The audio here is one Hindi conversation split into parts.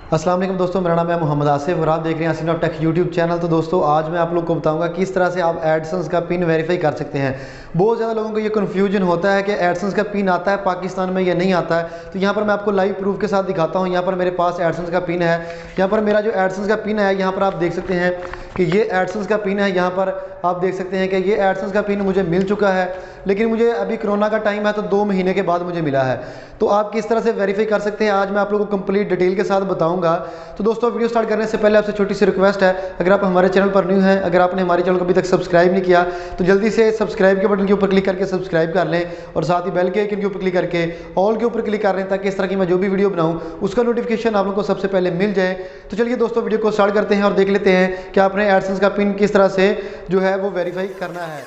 अस्सलाम वालेकुम दोस्तों, मेरा नाम है मोहम्मद आसिफ और आप देख रहे हैं हसीन टेक यूट्यूब चैनल। तो दोस्तों आज मैं आप लोग को बताऊंगा किस तरह से आप एडसेंस का पिन वेरीफाई कर सकते हैं। बहुत ज़्यादा लोगों को ये कन्फ्यूजन होता है कि एडसेंस का पिन आता है पाकिस्तान में या नहीं आता है। तो यहाँ पर मैं आपको लाइव प्रूफ के साथ दिखाता हूँ। यहाँ पर मेरे पास एडसेंस का पिन है। यहाँ पर मेरा जो एडसेंस का पिन है, यहाँ पर आप देख सकते हैं कि ये एडसेंस का पिन है। यहाँ पर आप देख सकते हैं कि ये एडसेंस का पिन मुझे मिल चुका है, लेकिन मुझे अभी कोरोना का टाइम है तो 2 महीने के बाद मुझे मिला है। तो आप किस तरह से वेरीफाई कर सकते हैं आज मैं आप लोगों को कंप्लीट डिटेल के साथ बताऊंगा। तो दोस्तों वीडियो स्टार्ट करने से पहले आपसे छोटी सी रिक्वेस्ट है, अगर आप हमारे चैनल पर न्यू हैं, अगर आपने हमारे चैनल को अभी तक सब्सक्राइब नहीं किया तो जल्दी से सब्सक्राइब के बटन के ऊपर क्लिक करके सब्सक्राइब कर लें और साथ ही बेल के आइकन के ऊपर क्लिक करके ऑल के ऊपर क्लिक कर लें, ताकि इस तरह की मैं जो भी वीडियो बनाऊँ उसका नोटिफिकेशन आप लोगों को सबसे पहले मिल जाए। तो चलिए दोस्तों वीडियो को स्टार्ट करते हैं और देख लेते हैं कि आपने एडसेंस का पिन किस तरह से जो है वो वेरीफाई करना है।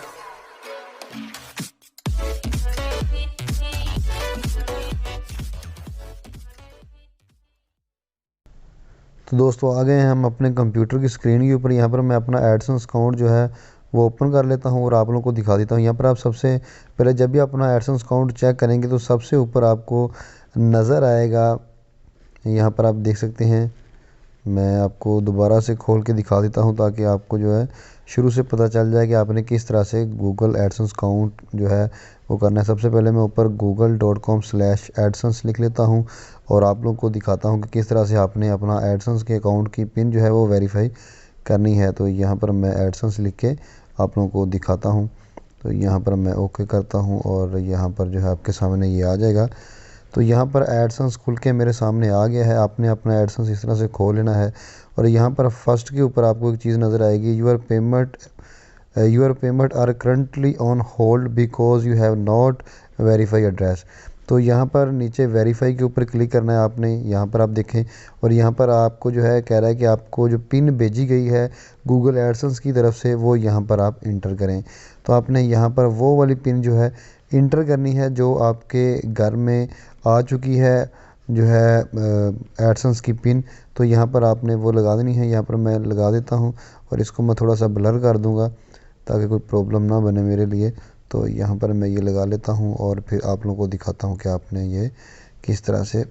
तो दोस्तों आ गए हैं हम अपने कंप्यूटर की स्क्रीन के ऊपर। यहाँ पर मैं अपना एडसेंस अकाउंट जो है वो ओपन कर लेता हूँ और आप लोगों को दिखा देता हूँ। यहाँ पर आप सबसे पहले जब भी अपना एडसेंस अकाउंट चेक करेंगे तो सबसे ऊपर आपको नज़र आएगा, यहाँ पर आप देख सकते हैं। मैं आपको दोबारा से खोल के दिखा देता हूँ ताकि आपको जो है शुरू से पता चल जाए कि आपने किस तरह से गूगल एडसेंस अकाउंट जो है वो करना है। सबसे पहले मैं ऊपर google.com/adsense लिख लेता हूँ और आप लोगों को दिखाता हूँ कि किस तरह से आपने अपना एडसेंस के अकाउंट की पिन जो है वो वेरीफाई करनी है। तो यहाँ पर मैं एडसेंस लिख के आप लोगों को दिखाता हूँ। तो यहाँ पर मैं ओके करता हूँ और यहाँ पर जो है आपके सामने ये आ जाएगा। तो यहाँ पर एडसेंस खुल के मेरे सामने आ गया है। आपने अपना एडसेंस इस तरह से खोल लेना है और यहाँ पर फर्स्ट के ऊपर आपको एक चीज़ नज़र आएगी, your payment are currently on hold because you have not verify address. तो यहाँ पर नीचे वेरीफाई के ऊपर क्लिक करना है आपने, यहाँ पर आप देखें। और यहाँ पर आपको जो है कह रहा है कि आपको जो पिन भेजी गई है गूगल एडसेंस की तरफ से वो यहाँ पर आप इंटर करें। तो आपने यहाँ पर वो वाली पिन जो है इंटर करनी है जो आपके घर में आ चुकी है, जो है एडसेंस की पिन। तो यहाँ पर आपने वो लगा देनी है। यहाँ पर मैं लगा देता हूँ और इसको मैं थोड़ा सा ब्लर कर दूँगा ताकि कोई प्रॉब्लम ना बने मेरे लिए। तो यहाँ पर मैं ये लगा लेता हूँ और फिर आप लोगों को दिखाता हूँ कि आपने ये किस तरह से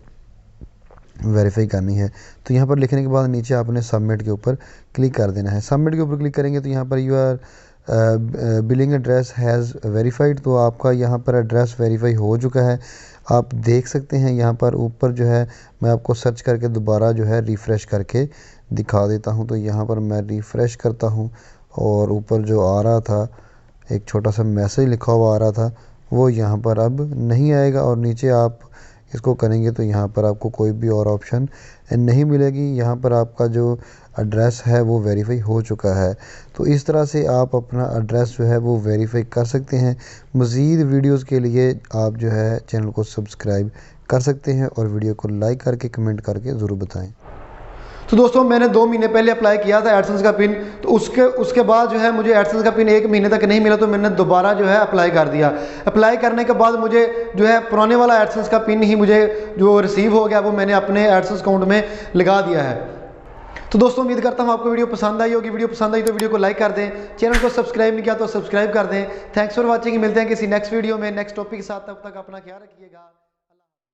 वेरीफाई करनी है। तो यहाँ पर लिखने के बाद नीचे आपने सबमिट के ऊपर क्लिक कर देना है। सबमिट के ऊपर क्लिक करेंगे तो यहाँ पर your billing address has verified. तो आपका यहाँ पर एड्रेस वेरीफाई हो चुका है। आप देख सकते हैं यहाँ पर ऊपर जो है मैं आपको सर्च करके दोबारा जो है रिफ़्रेश करके दिखा देता हूँ। तो यहाँ पर मैं रिफ़्रेश करता हूँ और ऊपर जो आ रहा था एक छोटा सा मैसेज लिखा हुआ आ रहा था वो यहाँ पर अब नहीं आएगा और नीचे आप इसको करेंगे तो यहाँ पर आपको कोई भी और ऑप्शन नहीं मिलेगी। यहाँ पर आपका जो एड्रेस है वो वेरीफाई हो चुका है। तो इस तरह से आप अपना एड्रेस जो है वो वेरीफाई कर सकते हैं। मज़ीद वीडियोस के लिए आप जो है चैनल को सब्सक्राइब कर सकते हैं और वीडियो को लाइक करके कमेंट करके ज़रूर बताएं। तो दोस्तों मैंने 2 महीने पहले अप्लाई किया था एडसेंस का पिन। तो उसके बाद जो है मुझे एडसेंस का पिन 1 महीने तक नहीं मिला, तो मैंने दोबारा जो है अप्लाई कर दिया। अप्लाई करने के बाद मुझे जो है पुराने वाला एडसेंस का पिन ही मुझे जो रिसीव हो गया वो मैंने अपने एडसेंस अकाउंट में लगा दिया है। तो दोस्तों उम्मीद करता हूँ आपको वीडियो पसंद आई होगी। वीडियो पसंद आई तो वीडियो को लाइक कर दें, चैनल को सब्सक्राइब नहीं किया तो सब्सक्राइब कर दें। Thanks for watching. मिलते हैं किसी नेक्स्ट वीडियो में नेक्स्ट टॉपिक के साथ। तब तक अपना ख्याल रखिएगा।